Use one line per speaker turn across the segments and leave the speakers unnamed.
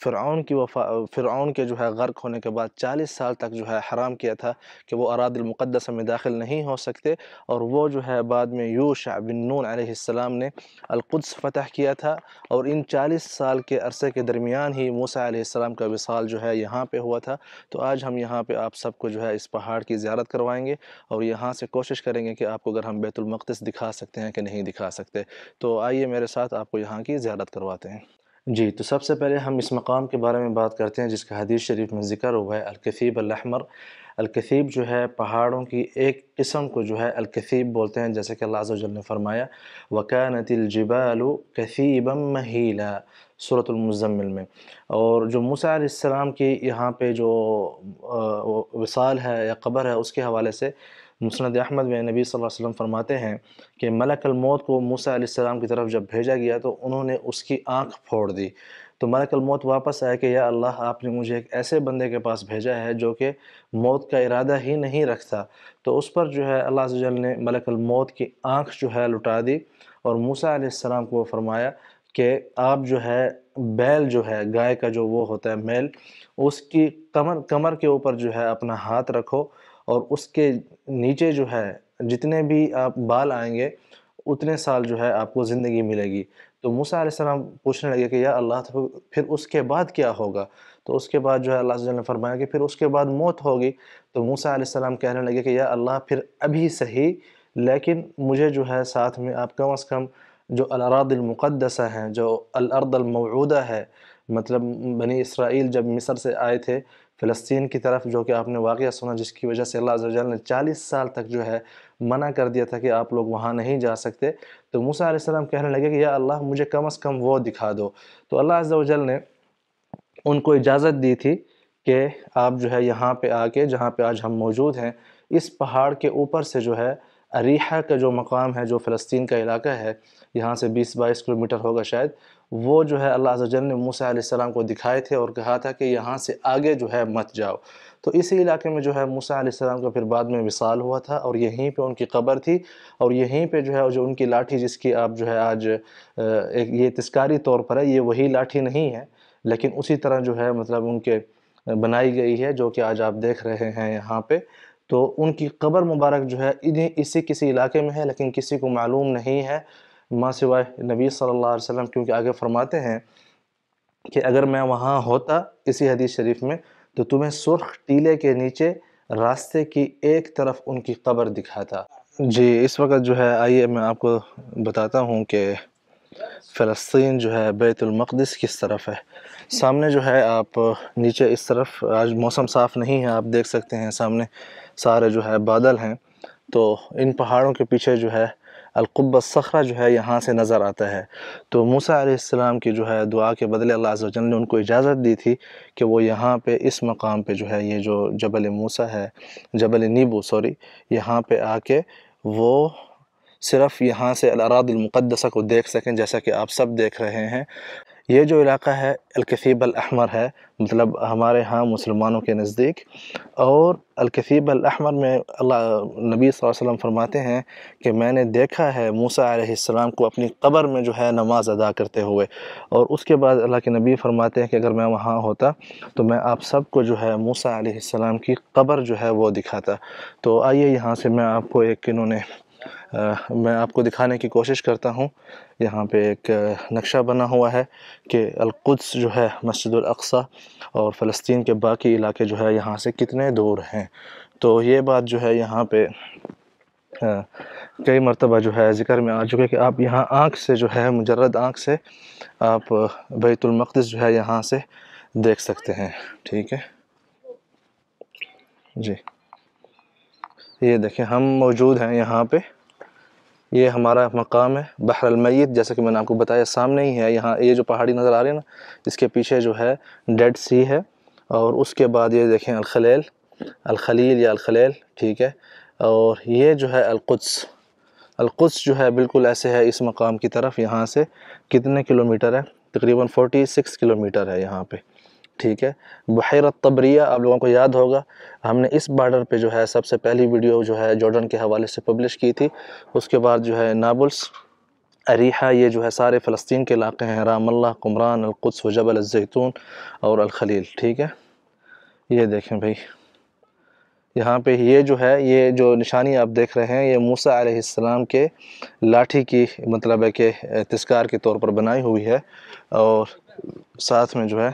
فرعون کے جو ہے غرق ہونے کے بعد 40 سال تک جو ہے حرام کیا تھا کہ وہ اراضی المقدسہ میں داخل نہیں ہو سکتے، اور وہ جو ہے بعد میں یوشع بن نون علیہ السلام نے القدس فتح کیا تھا، اور ان 40 سال کے عرصے کے درمیان ہی موسیٰ علیہ السلام کا وصال جو ہے یہاں پہ ہوا تھا۔ تو آج ہم یہاں پہ آپ سب کو جو ہے اس پہاڑ کی زیارت کروائیں گے، اور یہاں سے کوشش کریں گے کہ آپ کو اگر ہم بیت المقدس دکھا سکتے ہیں کہ نہیں دکھا سکتے۔ تو آئیے میرے ساتھ آپ کو یہاں کی زیارت کرواتے ہیں۔ جی، تو سب سے پہلے ہم اس مقام کے بارے میں بات کرتے ہیں جس کا حدیث شریف میں ذکر ہوا ہے، الکثیب الاحمر۔ الکثیب جو ہے پہاڑوں کی ایک قسم کو جو ہے الکثیب بولتے ہیں، جیسے کہ اللہ عز و جل نے فرمایا وَكَانَتِ الْجِبَالُ كَثِيبًا مَهِيلًا سورۃ المزمل میں۔ اور جو موسیٰ علیہ السلام کی یہاں پہ جو وصال ہے یا قبر ہے، اس کے حوالے سے مسند احمد میں نبی صلی اللہ علیہ وسلم فرماتے ہیں کہ ملک الموت کو موسیٰ علیہ السلام کی طرف جب بھیجا گیا تو انہوں نے اس کی آنکھ پھوڑ دی، تو ملک الموت واپس آیا کہ یا اللہ، آپ نے مجھے ایک ایسے بندے کے پاس بھیجا ہے جو کہ موت کا ارادہ ہی نہیں رکھتا۔ تو اس پر جو ہے اللہ عز و جل نے ملک الموت کی آنکھ جو ہے لٹا دی، اور موسیٰ علیہ السلام کو فرمایا کہ آپ جو ہے بیل جو ہے گائے کا جو وہ ہوتا ہے میل، اس کی کمر کے اوپر جو ہے اپنا ہاتھ رکھو، اور اس کے نیچے جو ہے جتنے بھی آپ بال آئیں گے اتنے سال جو ہے آپ کو زندگی ملے گی۔ تو موسیٰ علیہ السلام پوچھنے لگے کہ یا اللہ، تو پھر اس کے بعد کیا ہوگا؟ تو اس کے بعد جو ہے اللہ عز و جل نے فرمایا کہ پھر اس کے بعد موت ہوگی۔ تو موسیٰ علیہ السلام کہنے لگے کہ یا اللہ، پھر ابھی صحیح، لیکن مجھے جو ہے ساتھ میں آپ کم از کم جو الاراضی المقدسہ ہیں، جو الارض الموعودہ ہے، مطلب بنی اسرائیل جب مصر سے آئے تھے فلسطین کی طرف، جو کہ آپ نے واقعہ سنا جس کی وجہ سے اللہ عز و جل نے 40 سال تک جو ہے منع کر دیا تھا کہ آپ لوگ وہاں نہیں جا سکتے۔ تو موسیٰ علیہ السلام کہنے لگے کہ یا اللہ، مجھے کم از کم وہ دکھا دو۔ تو اللہ عز و جل نے ان کو اجازت دی تھی کہ آپ جو ہے یہاں پہ آ کے، جہاں پہ آج ہم موجود ہیں، اس پہاڑ کے اوپر سے جو ہے اریحہ کا جو مقام ہے، جو فلسطین کا علاقہ ہے، یہاں سے 20-22 کلومیٹر ہوگا شاید، وہ جو ہے اللہ عز و جل نے موسیٰ علیہ السلام کو دکھائے تھے اور کہا تھا کہ یہاں سے آگے جو ہے مت جاؤ۔ تو اسی علاقے میں جو ہے موسیٰ علیہ السلام کا پھر بعد میں وصال ہوا تھا، اور یہیں پہ ان کی قبر تھی، اور یہیں پہ جو ہے جو ان کی لاٹھی جس کی آپ جو ہے آج ایک یہ تذکاری طور پر ہے، یہ وہی لاٹھی نہیں ہے، لیکن اسی طرح جو ہے مطلب ان کے بنائی گئی ہے، جو کہ آج آپ دیکھ رہے ہیں یہاں پہ۔ تو ان کی قبر مبارک جو ہے کسی علاقے میں ہے، لیکن کسی کو معلوم نہیں ہے ماں سوائے نبی صلی اللہ علیہ وسلم، کیونکہ آگے فرماتے ہیں کہ اگر میں وہاں ہوتا اسی حدیث شریف میں تو تمہیں سرخ ٹیلے کے نیچے راستے کی ایک طرف ان کی قبر دکھاتا۔ جی، اس وقت جو ہے آئیے میں آپ کو بتاتا ہوں کہ فلسطین جو ہے بیت المقدس کس طرف ہے۔ سامنے جو ہے آپ نیچے اس طرف، آج موسم صاف نہیں ہے، آپ دیکھ سکتے ہیں سامنے سارے جو ہے بادل ہیں، تو ان پہاڑوں کے پیچھے جو ہے القبہ الصخرہ جو ہے یہاں سے نظر آتا ہے۔ تو موسیٰ علیہ السلام کی جو ہے دعا کے بدلے اللہ عز و جل نے ان کو اجازت دی تھی کہ وہ یہاں پہ اس مقام پہ جو ہے یہ جو جبل موسیٰ ہے، جبل نیبو سوری، یہاں پہ آ کے وہ صرف یہاں سے الاراضی المقدسہ کو دیکھ سکیں، جیسا کہ آپ سب دیکھ رہے ہیں۔ یہ جو علاقہ ہے الکثیب الاحمر ہے، مطلب ہمارے ہاں مسلمانوں کے نزدیک، اور الکثیب الاحمر میں اللہ نبی صلی اللہ علیہ وسلم فرماتے ہیں کہ میں نے دیکھا ہے موسیٰ علیہ السلام کو اپنی قبر میں جو ہے نماز ادا کرتے ہوئے، اور اس کے بعد اللہ کے نبی فرماتے ہیں کہ اگر میں وہاں ہوتا تو میں آپ سب کو جو ہے موسیٰ علیہ السلام کی قبر جو ہے وہ دکھاتا۔ تو آئیے یہاں سے میں آپ کو ایک میں آپ کو دکھانے کی کوشش کرتا ہوں۔ یہاں پہ ایک نقشہ بنا ہوا ہے کہ القدس جو ہے، مسجد الاقصی اور فلسطین کے باقی علاقے جو ہے یہاں سے کتنے دور ہیں۔ تو یہ بات جو ہے یہاں پہ کئی مرتبہ جو ہے ذکر میں آ چکے کہ آپ یہاں آنکھ سے جو ہے، مجرد آنکھ سے آپ بیت المقدس جو ہے یہاں سے دیکھ سکتے ہیں۔ ٹھیک ہے جی، یہ دیکھیں ہم موجود ہیں یہاں پہ، یہ ہمارا مقام ہے بحر المیت، جیسا کہ میں نے آپ کو بتایا سامنے ہی ہے۔ یہاں یہ جو پہاڑی نظر آ رہی ہے نا، اس کے پیچھے جو ہے ڈیڈ سی ہے، اور اس کے بعد یہ دیکھیں الخلیل یا الخلیل، ٹھیک ہے، اور یہ جو ہے القدس جو ہے بالکل ایسے ہے اس مقام کی طرف۔ یہاں سے کتنے کلومیٹر ہے؟ تقریباً 46 کلومیٹر ہے یہاں پہ، ٹھیک ہے۔ بحیرۃ طبریہ آپ لوگوں کو یاد ہوگا، ہم نے اس بارڈر پہ جو ہے سب سے پہلی ویڈیو جو ہے جارڈن کے حوالے سے پبلش کی تھی۔ اس کے بعد جو ہے نابلس، اریحہ، یہ جو ہے سارے فلسطین کے علاقے ہیں، رام اللہ، قمران، القدس و جبل الزیتون اور الخلیل، ٹھیک ہے. یہ دیکھیں بھائی، یہاں پہ یہ جو ہے، یہ جو نشانی آپ دیکھ رہے ہیں، یہ موسیٰ علیہ السلام کے لاٹھی کی مطلب ہے کہ تذکار کے طور پر بنائی ہوئی ہے. اور ساتھ میں جو ہے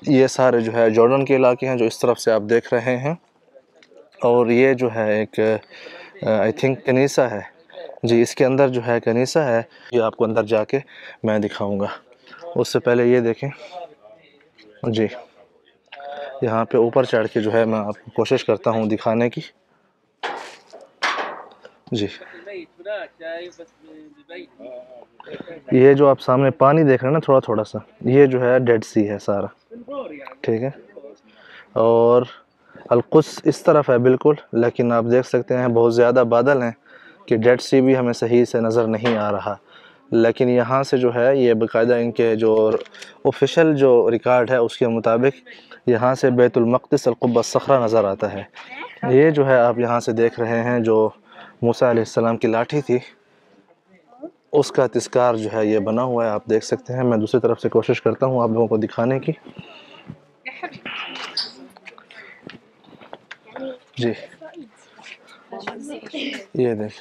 یہ سارے جو ہے جارڈن کے علاقے ہیں جو اس طرف سے آپ دیکھ رہے ہیں. اور یہ جو ہے ایک آئی تھنک کنیسہ ہے جی، اس کے اندر جو ہے کنیسہ ہے، یہ آپ کو اندر جا کے میں دکھاؤں گا. اس سے پہلے یہ دیکھیں جی، یہاں پہ اوپر چڑھ کے جو ہے میں آپ کو کوشش کرتا ہوں دکھانے کی. جی، یہ جو آپ سامنے پانی دیکھ رہے ہیں نا تھوڑا تھوڑا سا، یہ جو ہے ڈیڈ سی ہے سارا، ٹھیک ہے. اور القدس اس طرف ہے بالکل، لیکن آپ دیکھ سکتے ہیں بہت زیادہ بادل ہیں کہ ڈیڈ سی بھی ہمیں صحیح سے نظر نہیں آ رہا. لیکن یہاں سے جو ہے یہ باقاعدہ ان کے جو آفیشیل جو ریکارڈ ہے اس کے مطابق یہاں سے بیت المقدس القبۃ الصخرہ نظر آتا ہے. یہ جو ہے آپ یہاں سے دیکھ رہے ہیں جو موسیٰ علیہ السلام کی لاٹھی تھی، اس کا تذکار جو ہے یہ بنا ہوا ہے، آپ دیکھ سکتے ہیں. میں دوسری طرف سے کوشش کرتا ہوں آپ لوگوں کو دکھانے کی. جی، یہ دیکھ،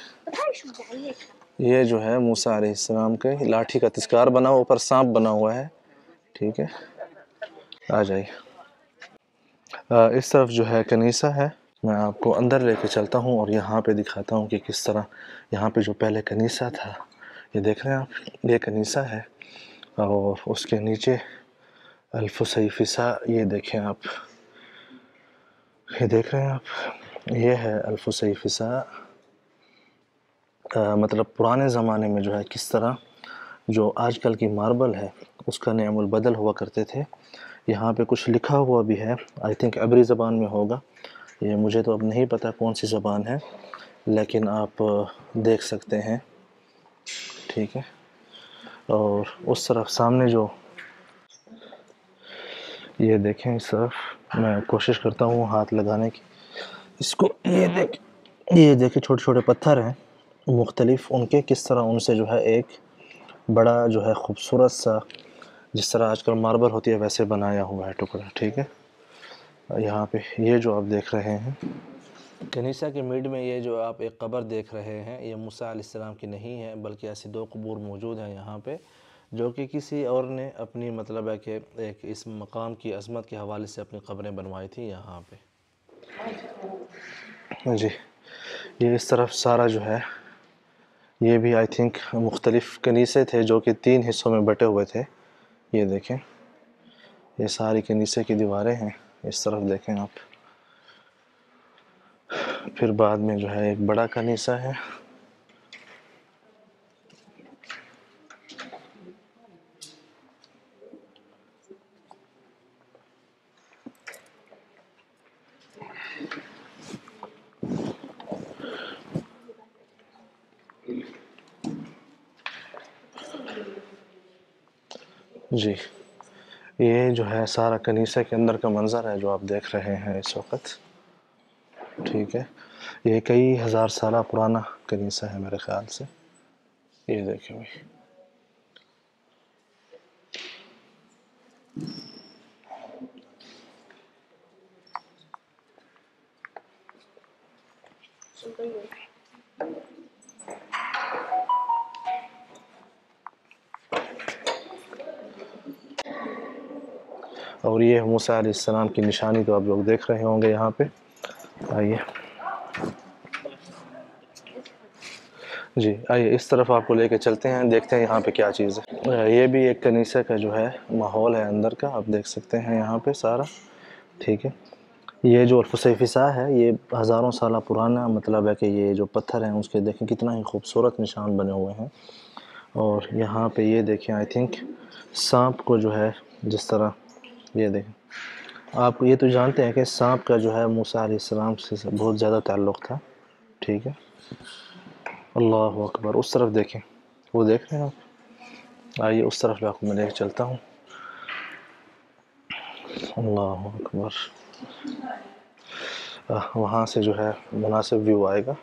یہ جو ہے موسیٰ علیہ السلام کے لاٹھی کا تذکار بنا ہوا، اوپر سانپ بنا ہوا ہے، ٹھیک ہے. آ جائیے. اس طرف جو ہے کنیسہ ہے، میں آپ کو اندر لے کے چلتا ہوں اور یہاں پہ دکھاتا ہوں کہ کس طرح یہاں پہ جو پہلے کنیسہ تھا، یہ دیکھ رہے ہیں آپ، یہ کنیسہ ہے. اور اس کے نیچے الفسیفساء، یہ دیکھیں آپ، یہ دیکھ رہے ہیں آپ، یہ ہے الفسیفساء. مطلب پرانے زمانے میں جو ہے کس طرح جو آج کل کی ماربل ہے اس کا نعم البدل ہوا کرتے تھے. یہاں پہ کچھ لکھا ہوا بھی ہے، آئی تھنک عبری زبان میں ہوگا، یہ مجھے تو اب نہیں پتہ کون سی زبان ہے، لیکن آپ دیکھ سکتے ہیں، ٹھیک ہے. اور اس طرف سامنے جو یہ دیکھیں، اس طرف میں کوشش کرتا ہوں ہاتھ لگانے کی اس کو. یہ دیکھیں چھوٹے چھوٹے پتھر ہیں مختلف، ان کے کس طرح ان سے جو ہے ایک بڑا جو ہے خوبصورت سا، جس طرح آج کل ماربل ہوتی ہے ویسے بنایا ہوا ہے ٹکڑا، ٹھیک ہے. یہاں پہ یہ جو آپ دیکھ رہے ہیں کنیسہ کے میڈ میں، یہ جو آپ ایک قبر دیکھ رہے ہیں، یہ موسیٰ علیہ السلام کی نہیں ہے، بلکہ ایسی 2 قبور موجود ہیں یہاں پہ، جو کہ کسی اور نے اپنی مطلب ہے کہ ایک اس مقام کی عظمت کے حوالے سے اپنی قبریں بنوائی تھی یہاں پہ. جی، یہ اس طرف سارا جو ہے، یہ بھی آئی تھنک مختلف کنیسے تھے جو کہ 3 حصوں میں بٹے ہوئے تھے. یہ دیکھیں، یہ ساری کنیسے کی دیواریں ہیں، اس طرف دیکھیں آپ. پھر بعد میں جو ہے ایک بڑا کنیسہ ہے. جی، یہ جو ہے سارا کنیسہ کے اندر کا منظر ہے جو آپ دیکھ رہے ہیں اس وقت، ٹھیک ہے. یہ کئی ہزار سالہ پرانا کنیسہ ہے میرے خیال سے. یہ دیکھیں بھائی، اور یہ موسیٰ علیہ السلام کی نشانی تو آپ لوگ دیکھ رہے ہوں گے یہاں پہ. آئیے جی، آئیے اس طرف آپ کو لے کے چلتے ہیں، دیکھتے ہیں یہاں پہ کیا چیز ہے. یہ بھی ایک کنیسہ کا جو ہے ماحول ہے اندر کا، آپ دیکھ سکتے ہیں یہاں پہ سارا، ٹھیک ہے. یہ جو الفسیفساء ہے یہ ہزاروں سالہ پرانا مطلب ہے کہ یہ جو پتھر ہیں اس کے دیکھیں کتنا ہی خوبصورت نشان بنے ہوئے ہیں. اور یہاں پہ یہ دیکھیں آئی تھنک سانپ کو جو ہے جس طرح، یہ دیکھیں آپ یہ تو جانتے ہیں کہ سانپ کا جو ہے موسیٰ علیہ السلام سے بہت زیادہ تعلق تھا، ٹھیک ہے. اللہ اکبر، اس طرف دیکھیں، وہ دیکھ رہے ہیں آپ. آئیے اس طرف آپ کو میں لے کے چلتا ہوں. اللہ اکبر، وہاں سے جو ہے مناسب ویو آئے گا.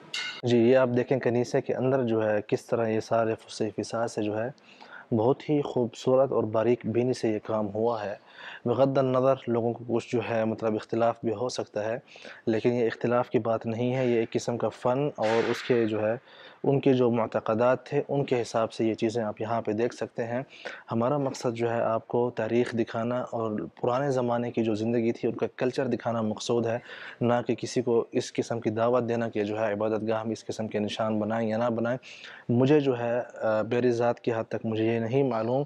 جی یہ آپ دیکھیں کنیسے کے اندر جو ہے کس طرح یہ سارے فصیح فساد سے جو ہے بہت ہی خوبصورت اور باریک بینی سے یہ کام ہوا ہے۔ بغض النظر لوگوں کو کچھ جو ہے مطلب اختلاف بھی ہو سکتا ہے، لیکن یہ اختلاف کی بات نہیں ہے، یہ ایک قسم کا فن اور اس کے جو ہے ان کے جو معتقدات تھے ان کے حساب سے یہ چیزیں آپ یہاں پہ دیکھ سکتے ہیں۔ ہمارا مقصد جو ہے آپ کو تاریخ دکھانا اور پرانے زمانے کی جو زندگی تھی ان کا کلچر دکھانا مقصود ہے، نہ کہ کسی کو اس قسم کی دعوت دینا کہ جو ہے عبادت گاہ میں اس قسم کے نشان بنائیں یا نہ بنائیں۔ مجھے جو ہے میری ذات کی حد تک مجھے یہ نہیں معلوم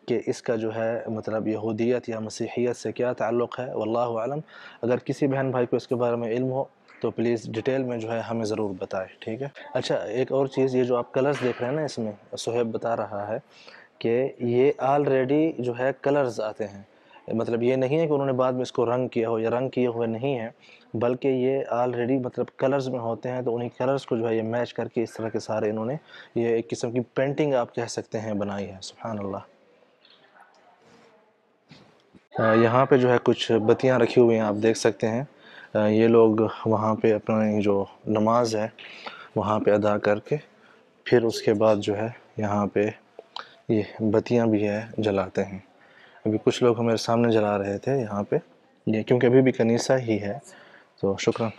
کہ اس کا جو ہے مطلب یہودیت یا مسیحیت سے کیا تعلق ہے، واللہ اعلم۔ اگر کسی بہن بھائی کو اس کے بارے میں علم ہو تو پلیز ڈیٹیل میں جو ہے ہمیں ضرور بتائے، ٹھیک ہے۔ اچھا ایک اور چیز، یہ جو آپ کلرز دیکھ رہے ہیں نا، اس میں صہیب بتا رہا ہے کہ یہ آلریڈی جو ہے کلرز آتے ہیں، مطلب یہ نہیں ہے کہ انہوں نے بعد میں اس کو رنگ کیا ہو یا رنگ کیے ہوئے نہیں ہیں، بلکہ یہ آلریڈی مطلب کلرز میں ہوتے ہیں، تو انہی کلرز کو جو ہے یہ میچ کر کے اس طرح کے سارے انہوں نے یہ ایک قسم کی پینٹنگ آپ کہہ سکتے ہیں بنائی ہے۔ سبحان اللہ۔ یہاں پہ جو ہے کچھ بتیاں رکھی ہوئی ہیں، آپ دیکھ سکتے ہیں۔ یہ لوگ وہاں پہ اپنی جو نماز ہے وہاں پہ ادا کر کے پھر اس کے بعد جو ہے یہاں پہ یہ بتیاں بھی ہے جلاتے ہیں۔ ابھی کچھ لوگ ہمارے سامنے جلا رہے تھے یہاں پہ، یہ کیونکہ ابھی بھی کنیسہ ہی ہے، تو شکراً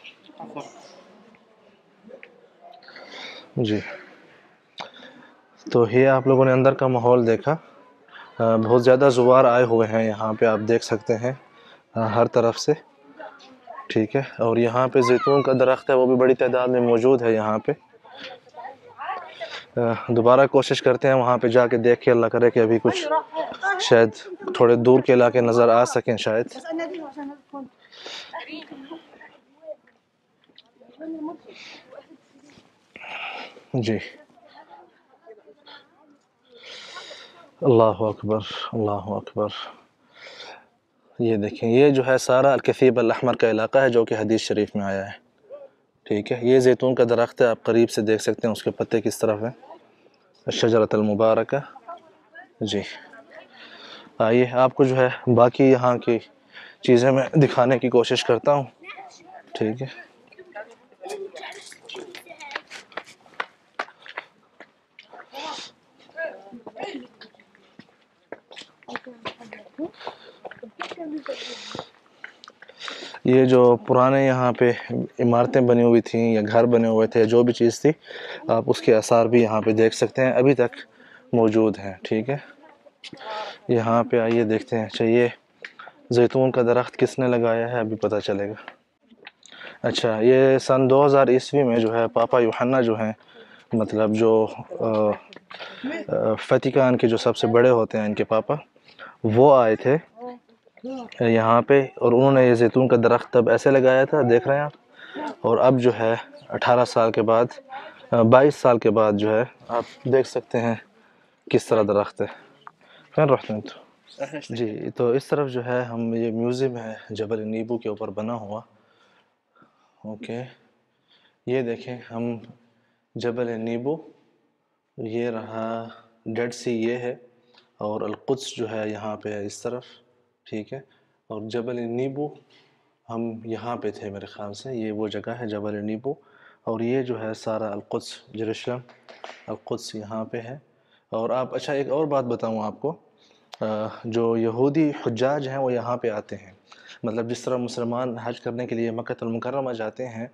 جی۔ تو یہ آپ لوگوں نے اندر کا ماحول دیکھا، بہت زیادہ زوار آئے ہوئے ہیں یہاں پہ، آپ دیکھ سکتے ہیں ہر طرف سے، ٹھیک ہے۔ اور یہاں پہ زیتون کا درخت ہے، وہ بھی بڑی تعداد میں موجود ہے یہاں پہ۔ دوبارہ کوشش کرتے ہیں وہاں پہ جا کے دیکھ کے، اللہ کرے کہ ابھی کچھ شاید تھوڑے دور کے علاقے نظر آ سکیں شاید۔ جی اللہ اکبر، اللہ اکبر۔ یہ دیکھیں، یہ جو ہے سارا الکثیب الاحمر کا علاقہ ہے جو کہ حدیث شریف میں آیا ہے، ٹھیک ہے۔ یہ زیتون کا درخت ہے، آپ قریب سے دیکھ سکتے ہیں اس کے پتے کس طرف ہیں، الشجرۃ المبارکہ۔ جی آئیے آپ کو جو ہے باقی یہاں کی چیزیں میں دکھانے کی کوشش کرتا ہوں، ٹھیک ہے۔ یہ جو پرانے یہاں پہ عمارتیں بنی ہوئی تھیں یا گھر بنے ہوئے تھے، جو بھی چیز تھی، آپ اس کے آثار بھی یہاں پہ دیکھ سکتے ہیں، ابھی تک موجود ہیں، ٹھیک ہے۔ یہاں پہ آئیے دیکھتے ہیں۔ اچھا یہ زیتون کا درخت کس نے لگایا ہے، ابھی پتہ چلے گا۔ اچھا یہ سن 2000 میں جو ہے پاپا یوحنا جو ہیں، مطلب جو ویٹیکن کے جو سب سے بڑے ہوتے ہیں ان کے پاپا، وہ آئے تھے یہاں پہ، اور انہوں نے یہ زیتون کا درخت تب ایسے لگایا تھا، دیکھ رہے ہیں آپ، اور اب جو ہے 18 سال کے بعد، 22 سال کے بعد جو ہے آپ دیکھ سکتے ہیں کس طرح درخت ہے۔ فین رحت ہیں تو جی، تو اس طرف جو ہے ہم، یہ میوزیم ہے جبل نیبو کے اوپر بنا ہوا، اوکے۔ یہ دیکھیں ہم جبل نیبو، یہ رہا ڈیڈ سی یہ ہے، اور القدس جو ہے یہاں پہ ہے اس طرف، ٹھیک ہے۔ اور جبل نیبو ہم یہاں پہ تھے میرے خیال سے، یہ وہ جگہ ہے جبل نیبو، اور یہ جو ہے سارا القدس، یروشلم القدس یہاں پہ ہے۔ اور آپ، اچھا ایک اور بات بتاؤں آپ کو، جو یہودی حجاج ہیں وہ یہاں پہ آتے ہیں، مطلب جس طرح مسلمان حج کرنے کے لیے مکہ المکرمہ جاتے ہیں،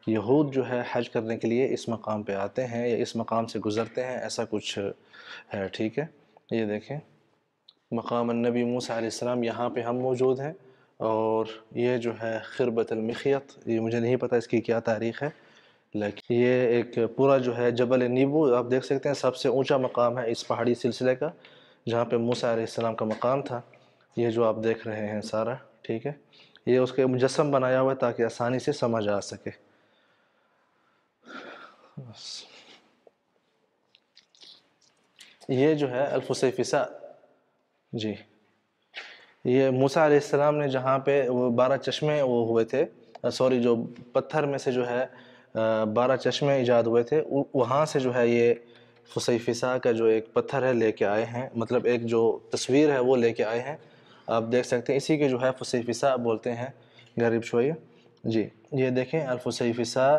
یہود جو ہے حج کرنے کے لیے اس مقام پہ آتے ہیں یا اس مقام سے گزرتے ہیں، ایسا کچھ ہے، ٹھیک ہے۔ یہ دیکھیں مقام النبی موسیٰ علیہ السلام، یہاں پہ ہم موجود ہیں، اور یہ جو ہے خربۃ المخیط، یہ مجھے نہیں پتہ اس کی کیا تاریخ ہے، لیکن یہ ایک پورا جو ہے جبل نیبو آپ دیکھ سکتے ہیں، سب سے اونچا مقام ہے اس پہاڑی سلسلے کا، جہاں پہ موسیٰ علیہ السلام کا مقام تھا، یہ جو آپ دیکھ رہے ہیں سارا، ٹھیک ہے۔ یہ اس کے مجسم بنایا ہوا ہے تاکہ آسانی سے سمجھ آ سکے۔ یہ جو ہے الفسیفساء، جی یہ موسیٰ علیہ السلام نے جہاں پہ وہ 12 چشمے وہ ہوئے تھے، سوری جو پتھر میں سے جو ہے 12 چشمے ایجاد ہوئے تھے، وہاں سے جو ہے یہ فسیفساء کا جو ایک پتھر ہے لے کے آئے ہیں، مطلب ایک جو تصویر ہے وہ لے کے آئے ہیں، آپ دیکھ سکتے ہیں، اسی کے جو ہے فسیفساء بولتے ہیں، غریب شویہ۔ جی یہ دیکھیں الفسیفساء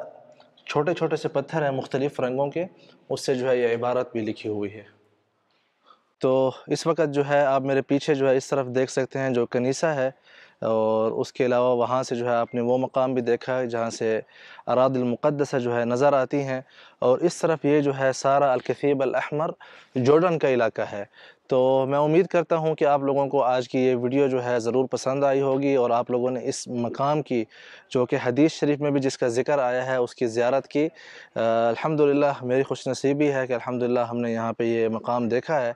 چھوٹے چھوٹے سے پتھر ہیں مختلف رنگوں کے، اس سے جو ہے یہ عبارت بھی لکھی ہوئی ہے۔ تو اس وقت جو ہے آپ میرے پیچھے جو ہے اس طرف دیکھ سکتے ہیں جو کنیسہ ہے، اور اس کے علاوہ وہاں سے جو ہے آپ نے وہ مقام بھی دیکھا ہے جہاں سے اراضی المقدسہ جو ہے نظر آتی ہیں، اور اس طرف یہ جو ہے سارا الکثیب الاحمر جارڈن کا علاقہ ہے۔ تو میں امید کرتا ہوں کہ آپ لوگوں کو آج کی یہ ویڈیو جو ہے ضرور پسند آئی ہوگی، اور آپ لوگوں نے اس مقام کی جو کہ حدیث شریف میں بھی جس کا ذکر آیا ہے اس کی زیارت کی۔ الحمدللہ میری خوش نصیبی ہے کہ الحمدللہ ہم نے یہاں پہ یہ مقام دیکھا ہے۔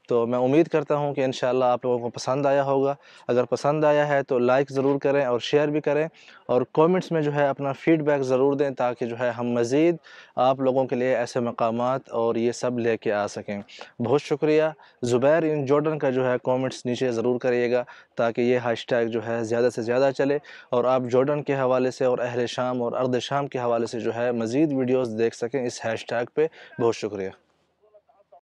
تو میں امید کرتا ہوں کہ انشاءاللہ آپ لوگوں کو پسند آیا ہوگا۔ اگر پسند آیا ہے تو لائک ضرور کریں اور شیئر بھی کریں، اور کومنٹس میں جو ہے اپنا فیڈ بیک ضرور دیں تاکہ جو ہے ہم مزید آپ لوگوں کے لیے ایسے مقامات اور یہ سب لے کے آ سکیں۔ بہت شکریہ۔ زبیر ان جارڈن کا جو ہے کومنٹس نیچے ضرور کریے گا تاکہ یہ ہیش ٹیگ جو ہے زیادہ سے زیادہ چلے، اور آپ جارڈن کے حوالے سے اور اہل شام اور ارض شام کے حوالے سے جو ہے مزید ویڈیوز دیکھ سکیں اس ہیش ٹیگ پہ۔ بہت شکریہ۔